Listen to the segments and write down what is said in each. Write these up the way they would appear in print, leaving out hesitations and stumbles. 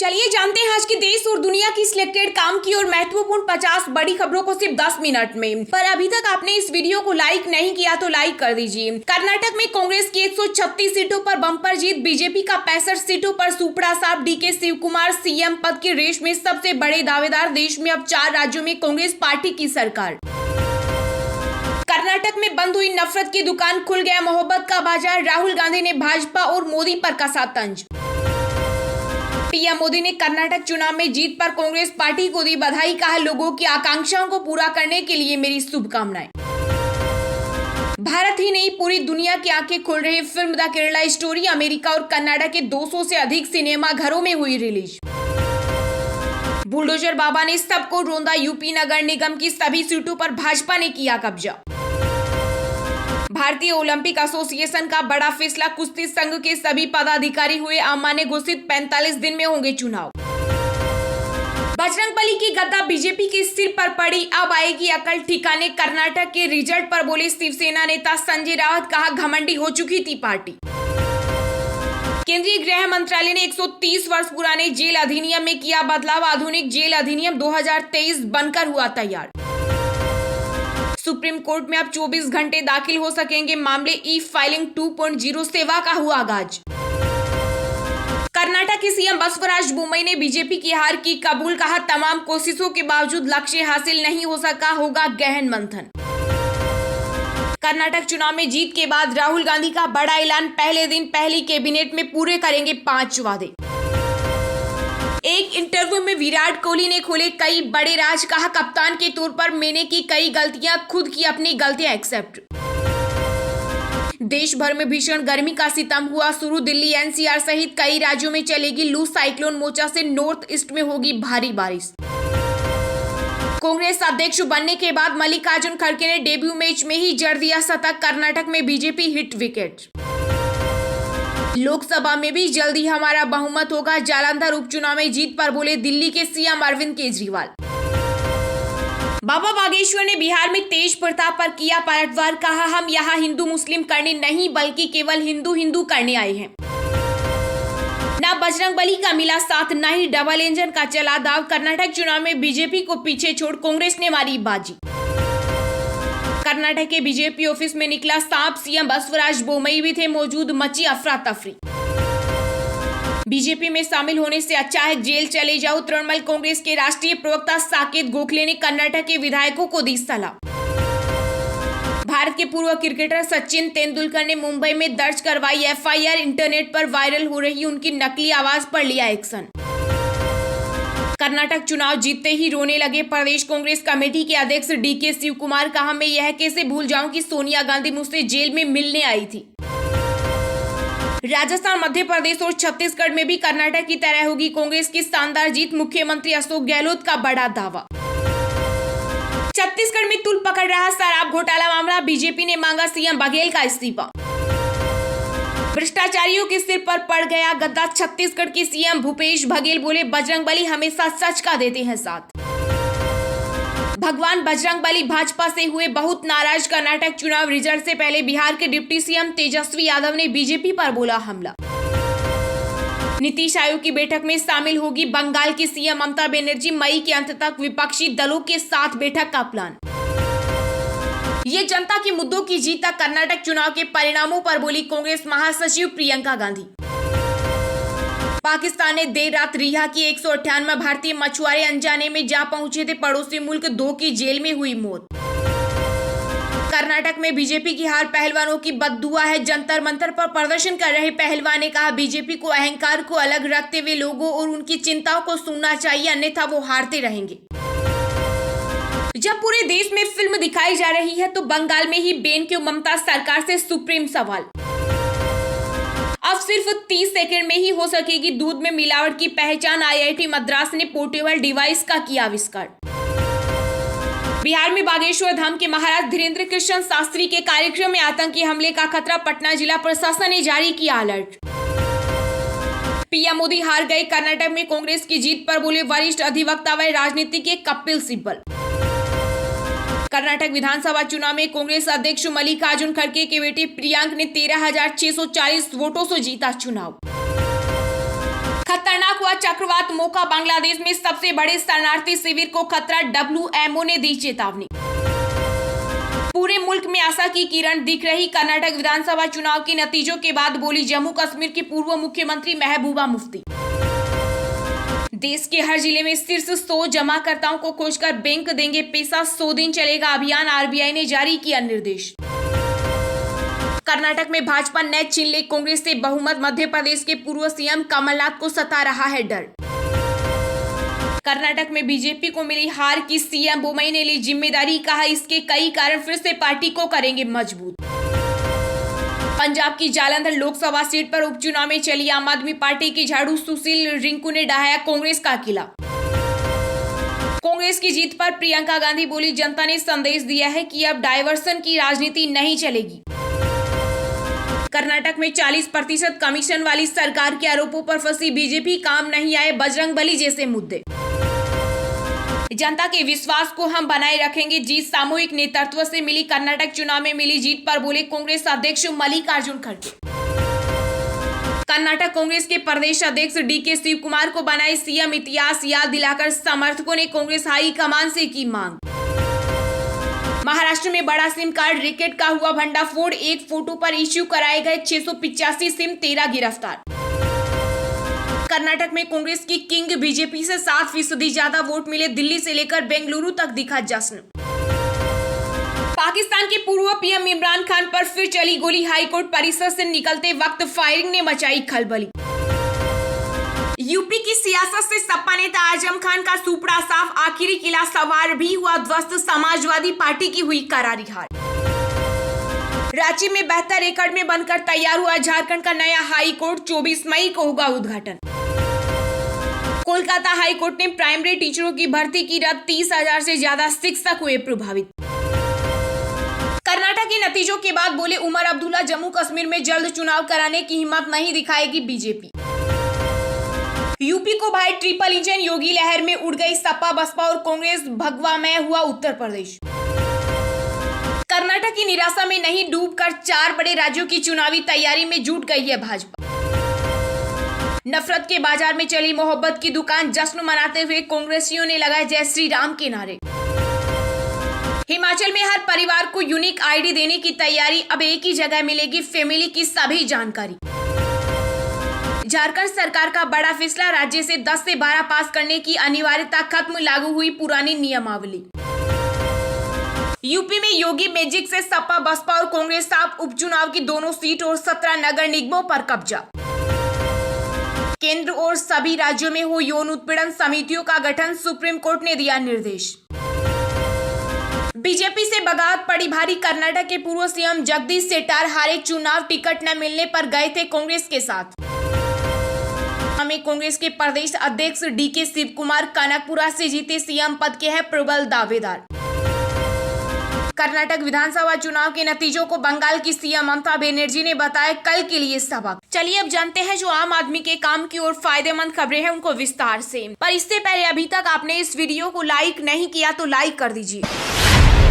चलिए जानते हैं आज की देश और दुनिया की सिलेक्टेड काम की और महत्वपूर्ण 50 बड़ी खबरों को सिर्फ 10 मिनट में। पर अभी तक आपने इस वीडियो को लाइक नहीं किया तो लाइक कर दीजिए। कर्नाटक में कांग्रेस की 136 सीटों पर बम्पर जीत, बीजेपी का 65 सीटों पर सुपड़ा साफ, डीके शिव कुमार सीएम पद की रेस में सबसे बड़े दावेदार। देश में अब 4 राज्यों में कांग्रेस पार्टी की सरकार। कर्नाटक में बंद हुई नफरत की दुकान, खुल गया मोहब्बत का बाजार। राहुल गांधी ने भाजपा और मोदी पर कसा तंज। पीएम मोदी ने कर्नाटक चुनाव में जीत पर कांग्रेस पार्टी को दी बधाई, कहा लोगों की आकांक्षाओं को पूरा करने के लिए मेरी शुभकामनाएं। भारत ही नहीं पूरी दुनिया की आंखें खोल रही film the Kerala story America और कनाडा के 200 से अधिक सिनेमा घरों में हुई रिलीज। बुलडोजर बाबा ने सबको रोंदा, यूपी नगर निगम की सभी सीटों पर भाजपा ने किया कब्जा। भारतीय ओलंपिक एसोसिएशन का बड़ा फैसला, कुश्ती संघ के सभी पदाधिकारी हुए अमान्य घोषित, 45 दिन में होंगे चुनाव। बजरंगबली की गद्दा बीजेपी के सिर पर पड़ी, अब आएगी अकल ठिकाने। कर्नाटक के रिजल्ट पर बोले शिवसेना नेता संजय राउत, कहा घमंडी हो चुकी थी पार्टी। केंद्रीय गृह मंत्रालय ने 130 वर्ष पुराने जेल अधिनियम में किया बदलाव, आधुनिक जेल अधिनियम 2023 बनकर हुआ तैयार। सुप्रीम कोर्ट में अब 24 घंटे दाखिल हो सकेंगे मामले, ई फाइलिंग 2.0 सेवा का हुआ आगाज। कर्नाटक के सीएम बसवराज बोम्मई ने बीजेपी की हार की कबूल, कहा तमाम कोशिशों के बावजूद लक्ष्य हासिल नहीं हो सका, होगा गहन मंथन। कर्नाटक चुनाव में जीत के बाद राहुल गांधी का बड़ा ऐलान, पहले दिन पहली कैबिनेट में पूरे करेंगे 5 वादे। एक इंटरव्यू में विराट कोहली ने खोले कई बड़े राज, कहा कप्तान के तौर पर मैंने की कई गलतियां, खुद की अपनी गलतियां एक्सेप्ट। देश भर में भीषण गर्मी का सितम हुआ शुरू, दिल्ली एनसीआर सहित कई राज्यों में चलेगी लू, साइक्लोन मोचा से नॉर्थ ईस्ट में होगी भारी बारिश। कांग्रेस अध्यक्ष बनने के बाद मल्लिकार्जुन खड़गे ने डेब्यू मैच में ही जड़ दिया शतक, कर्नाटक में बीजेपी हिट विकेट। लोकसभा में भी जल्दी हमारा बहुमत होगा, जालंधर उपचुनाव में जीत पर बोले दिल्ली के सीएम अरविंद केजरीवाल। बाबा बागेश्वर ने बिहार में तेज प्रताप पर किया पलटवार, कहा हम यहाँ हिंदू मुस्लिम करने नहीं बल्कि केवल हिंदू हिंदू करने आए हैं। न बजरंगबली का मिला साथ, न ही डबल इंजन का चला दाव। कर्नाटक चुनाव में बीजेपी को पीछे छोड़ कांग्रेस ने मारी बाजी। कर्नाटक के बीजेपी ऑफिस में निकला सांप, सीएम बसवराज बोम्मई भी थे मौजूद, मची अफरा तफरी। बीजेपी में शामिल होने से अच्छा है जेल चले जाओ, तृणमूल कांग्रेस के राष्ट्रीय प्रवक्ता साकेत गोखले ने कर्नाटक के विधायकों को दी सलाह। भारत के पूर्व क्रिकेटर सचिन तेंदुलकर ने मुंबई में दर्ज करवाई एफआईआर, इंटरनेट पर वायरल हो रही उनकी नकली आवाज पर लिया एक्शन। कर्नाटक चुनाव जीतते ही रोने लगे प्रदेश कांग्रेस कमेटी के अध्यक्ष डीके शिव कुमार, कहा मैं यह कैसे भूल जाऊं कि सोनिया गांधी मुझसे जेल में मिलने आई थी। राजस्थान, मध्य प्रदेश और छत्तीसगढ़ में भी कर्नाटक की तरह होगी कांग्रेस की शानदार जीत, मुख्यमंत्री अशोक गहलोत का बड़ा दावा। छत्तीसगढ़ में तूल पकड़ रहा शराब घोटाला मामला, बीजेपी ने मांगा सीएम बघेल का इस्तीफा। भ्रष्टाचारियों के सिर पर पड़ गया गद्दा, छत्तीसगढ़ के सीएम भूपेश बघेल बोले बजरंगबली हमेशा सच का देते हैं साथ। भगवान बजरंगबली भाजपा से हुए बहुत नाराज, कर्नाटक चुनाव रिजल्ट से पहले बिहार के डिप्टी सीएम तेजस्वी यादव ने बीजेपी पर बोला हमला। नीतीश आयोग की बैठक में शामिल होगी बंगाल की सीएम ममता बनर्जी, मई के अंत तक विपक्षी दलों के साथ बैठक का प्लान। ये जनता के मुद्दों की जीत तक कर्नाटक चुनाव के परिणामों पर बोली कांग्रेस महासचिव प्रियंका गांधी। पाकिस्तान ने देर रात रिहा की 198 भारतीय मछुआरे, अनजाने में जा पहुंचे थे पड़ोसी मुल्क, 2 की जेल में हुई मौत। कर्नाटक में बीजेपी की हार पहलवानों की बददुआ है, जंतर मंतर पर प्रदर्शन कर रहे पहलवान ने कहा बीजेपी को अहंकार को अलग रखते हुए लोगों और उनकी चिंताओं को सुनना चाहिए, अन्यथा वो हारते रहेंगे। जब पूरे देश में फिल्म दिखाई जा रही है तो बंगाल में ही बैन क्यों, ममता सरकार से सुप्रीम सवाल। अब सिर्फ 30 सेकंड में ही हो सकेगी दूध में मिलावट की पहचान, आईआईटी मद्रास ने पोर्टेबल डिवाइस का किया आविष्कार। बिहार में बागेश्वर धाम के महाराज धीरेन्द्र कृष्ण शास्त्री के कार्यक्रम में आतंकी हमले का खतरा, पटना जिला प्रशासन ने जारी किया अलर्ट। पीएम मोदी हार गए, कर्नाटक में कांग्रेस की जीत पर बोले वरिष्ठ अधिवक्ता व राजनीति के कपिल सिब्बल। कर्नाटक विधानसभा चुनाव में कांग्रेस अध्यक्ष मल्लिकार्जुन खड़गे की बेटी प्रियांक ने 13,640 वोटों से जीता चुनाव। खतरनाक हुआ चक्रवात मोका, बांग्लादेश में सबसे बड़े शरणार्थी शिविर को खतरा, WMO ने दी चेतावनी। पूरे मुल्क में आशा की किरण दिख रही, कर्नाटक विधानसभा चुनाव के नतीजों के बाद बोली जम्मू कश्मीर की पूर्व मुख्यमंत्री महबूबा मुफ्ती। देश के हर जिले में शीर्ष 100 जमाकर्ताओं को खोजकर बैंक देंगे पैसा, 100 दिन चलेगा अभियान, RBI ने जारी किया निर्देश। कर्नाटक में भाजपा ने छीन ली कांग्रेस से बहुमत, मध्य प्रदेश के पूर्व CM कमलनाथ को सता रहा है डर। कर्नाटक में बीजेपी को मिली हार की CM बोम्मई ने ली जिम्मेदारी, कहा इसके कई कारण, फिर से पार्टी को करेंगे मजबूत। पंजाब की जालंधर लोकसभा सीट पर उपचुनाव में चली आम आदमी पार्टी की झाड़ू सुशील रिंकू ने ढहाया कांग्रेस का किला। कांग्रेस की जीत पर प्रियंका गांधी बोली जनता ने संदेश दिया है कि अब डायवर्सन की राजनीति नहीं चलेगी। कर्नाटक में 40% कमीशन वाली सरकार के आरोपों पर फंसी बीजेपी, काम नहीं आए बजरंगबली जैसे मुद्दे। जनता के विश्वास को हम बनाए रखेंगे, जीत सामूहिक नेतृत्व से मिली, कर्नाटक चुनाव में मिली जीत पर बोले कांग्रेस अध्यक्ष मल्लिकार्जुन खड़गे। कर्नाटक कांग्रेस के प्रदेश अध्यक्ष DK शिव कुमार को बनाए CM, इतिहास याद दिलाकर समर्थकों ने कांग्रेस हाई कमान से की मांग। महाराष्ट्र में बड़ा सिम कार्ड रैकेट का हुआ भंडाफोड़, एक फोटो पर इश्यू कराए गए 685 सिम, 13 गिरफ्तार। कर्नाटक में कांग्रेस की किंग बीजेपी से 7% ज्यादा वोट मिले, दिल्ली से लेकर बेंगलुरु तक दिखा जश्न। पाकिस्तान के पूर्व PM इमरान खान पर फिर चली गोली, हाईकोर्ट परिसर से निकलते वक्त फायरिंग ने मचाई खलबली। यूपी की सियासत से सपा नेता आजम खान का सुपड़ा साफ, आखिरी किला सवार भी हुआ ध्वस्त, समाजवादी पार्टी की हुई करारी हार। रांची में 72 एकड़ में बनकर तैयार हुआ झारखंड का नया हाई कोर्ट, 24 मई को होगा उद्घाटन। कोलकाता हाई कोर्ट ने प्राइमरी टीचरों की भर्ती की रद्द, 30,000 से ज्यादा शिक्षक हुए प्रभावित। कर्नाटक के नतीजों के बाद बोले उमर अब्दुल्ला जम्मू कश्मीर में जल्द चुनाव कराने की हिम्मत नहीं दिखाएगी बीजेपी। यूपी को भाई ट्रिपल इंजन, योगी लहर में उड़ गई सपा बसपा और कांग्रेस, भगवामय हुआ उत्तर प्रदेश। कर्नाटक की निराशा में नहीं डूबकर 4 बड़े राज्यों की चुनावी तैयारी में जुट गई है भाजपा। नफरत के बाजार में चली मोहब्बत की दुकान, जश्न मनाते हुए कांग्रेसियों ने लगाए जय श्री राम के नारे। हिमाचल में हर परिवार को यूनिक ID देने की तैयारी, अब एक ही जगह मिलेगी फैमिली की सभी जानकारी। झारखंड सरकार का बड़ा फैसला, राज्य से 10 से 12 पास करने की अनिवार्यता खत्म, लागू हुई पुरानी नियमावली। यूपी में योगी मैजिक से सपा बसपा और कांग्रेस साफ, उपचुनाव की दोनों सीट और 17 नगर निगमों पर कब्जा। केंद्र और सभी राज्यों में हो यौन उत्पीड़न समितियों का गठन, सुप्रीम कोर्ट ने दिया निर्देश। बीजेपी से बगावत पड़ी भारी, कर्नाटक के पूर्व CM जगदीश शेट्टार हारे, चुनाव टिकट न मिलने पर गए थे कांग्रेस के साथ। हमें कांग्रेस के प्रदेश अध्यक्ष DK शिव कुमार कनकपुरा से जीते CM पद के हैं प्रबल दावेदार। कर्नाटक विधानसभा चुनाव के नतीजों को बंगाल की CM ममता बनर्जी ने बताया कल के लिए सबक। चलिए अब जानते हैं जो आम आदमी के काम की और फायदेमंद खबरें हैं उनको विस्तार से। पर इससे पहले अभी तक आपने इस वीडियो को लाइक नहीं किया तो लाइक कर दीजिए।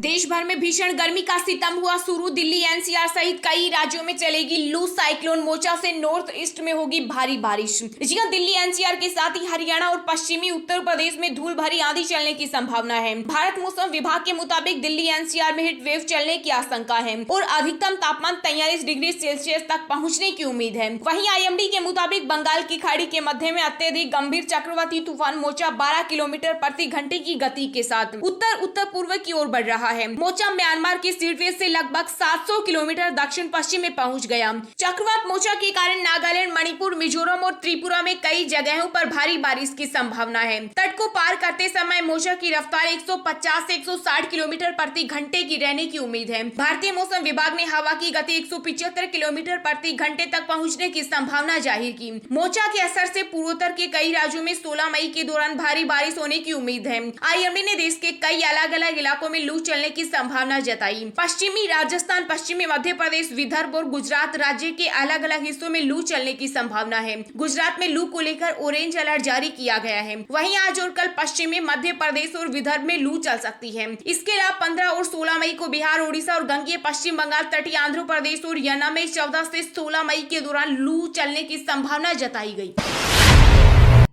देश भर में भीषण गर्मी का सितम हुआ शुरू, दिल्ली NCR सहित कई राज्यों में चलेगी लू, साइक्लोन मोचा से नॉर्थ ईस्ट में होगी भारी बारिश। जी हां, दिल्ली NCR के साथ ही हरियाणा और पश्चिमी उत्तर प्रदेश में धूल भरी आंधी चलने की संभावना है। भारत मौसम विभाग के मुताबिक दिल्ली NCR में हीट वेव चलने की आशंका है और अधिकतम तापमान 43 डिग्री सेल्सियस तक पहुँचने की उम्मीद है। वहीं IMD के मुताबिक बंगाल की खाड़ी के मध्य में अत्यधिक गंभीर चक्रवाती तूफान मोचा 12 किलोमीटर प्रति घंटे की गति के साथ उत्तर पूर्व की ओर बढ़ रहा है। मोचा म्यांमार के सीडवेज से लगभग 700 किलोमीटर दक्षिण पश्चिम में पहुंच गया। चक्रवात मोचा के कारण नागालैंड, मणिपुर, मिजोरम और त्रिपुरा में कई जगहों पर भारी बारिश की संभावना है। तट को पार करते समय मोचा की रफ्तार 150 से 160 किलोमीटर प्रति घंटे की रहने की उम्मीद है। भारतीय मौसम विभाग ने हवा की गति 175 किलोमीटर प्रति घंटे तक पहुँचने की संभावना जाहिर की। मोचा के असर से पूर्वोत्तर के कई राज्यों में 16 मई के दौरान भारी बारिश होने की उम्मीद है। IMD ने देश के कई अलग अलग इलाकों में लू चलने की संभावना जताई। पश्चिमी राजस्थान, पश्चिमी मध्य प्रदेश, विदर्भ और गुजरात राज्य के अलग अलग हिस्सों में लू चलने की संभावना है। गुजरात में लू को लेकर ऑरेंज अलर्ट जारी किया गया है। वहीं आज और कल पश्चिमी मध्य प्रदेश और विदर्भ में लू चल सकती है। इसके अलावा 15 और 16 मई को बिहार, ओडिशा और गंगेय पश्चिम बंगाल, तटीय आंध्र प्रदेश और यना में 14 से 16 मई के दौरान लू चलने की संभावना जताई गई।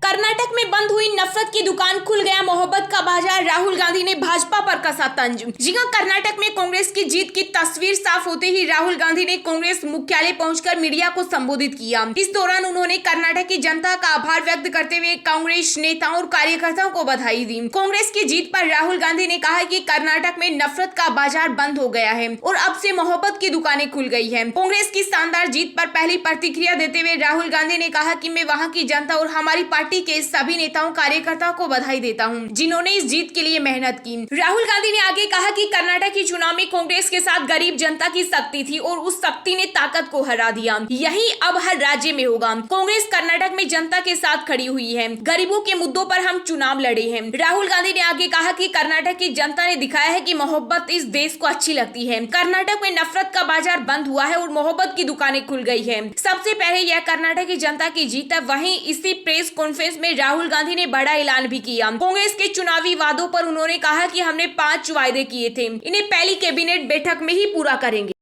कर्नाटक में बंद हुई नफरत की दुकान, खुल गया मोहब्बत का बाजार। राहुल गांधी ने भाजपा पर कसा तंज। जी हां, कर्नाटक में कांग्रेस की जीत की तस्वीर साफ होते ही राहुल गांधी ने कांग्रेस मुख्यालय पहुंचकर मीडिया को संबोधित किया। इस दौरान उन्होंने कर्नाटक की जनता का आभार व्यक्त करते हुए कांग्रेस नेताओं और कार्यकर्ताओं को बधाई दी। कांग्रेस की जीत पर राहुल गांधी ने कहा कि कर्नाटक में नफरत का बाजार बंद हो गया है और अब से मोहब्बत की दुकानें खुल गई है। कांग्रेस की शानदार जीत पर पहली प्रतिक्रिया देते हुए राहुल गांधी ने कहा कि मैं वहां की जनता और हमारी पार्टी के सभी नेताओं कार्यकर्ताओं को बधाई देता हूं, जिन्होंने इस जीत के लिए मेहनत की। राहुल गांधी ने आगे कहा कि कर्नाटक के चुनाव में कांग्रेस के साथ गरीब जनता की शक्ति थी और उस शक्ति ने ताकत को हरा दिया। यही अब हर राज्य में होगा। कांग्रेस कर्नाटक में जनता के साथ खड़ी हुई है। गरीबों के मुद्दों पर हम चुनाव लड़े हैं। राहुल गांधी ने आगे कहा कि कर्नाटक की जनता ने दिखाया है कि मोहब्बत इस देश को अच्छी लगती है। कर्नाटक में नफरत का बाजार बंद हुआ है और मोहब्बत की दुकानें खुल गई है। सबसे पहले यह कर्नाटक की जनता की जीत है। वहीं इसी प्रेस कॉन्फ्रेंस में राहुल गांधी ने बड़ा ऐलान भी किया। कांग्रेस के चुनावी वादों पर उन्होंने कहा कि हमने 5 वायदे किए थे, इन्हें पहली कैबिनेट बैठक में ही पूरा करेंगे।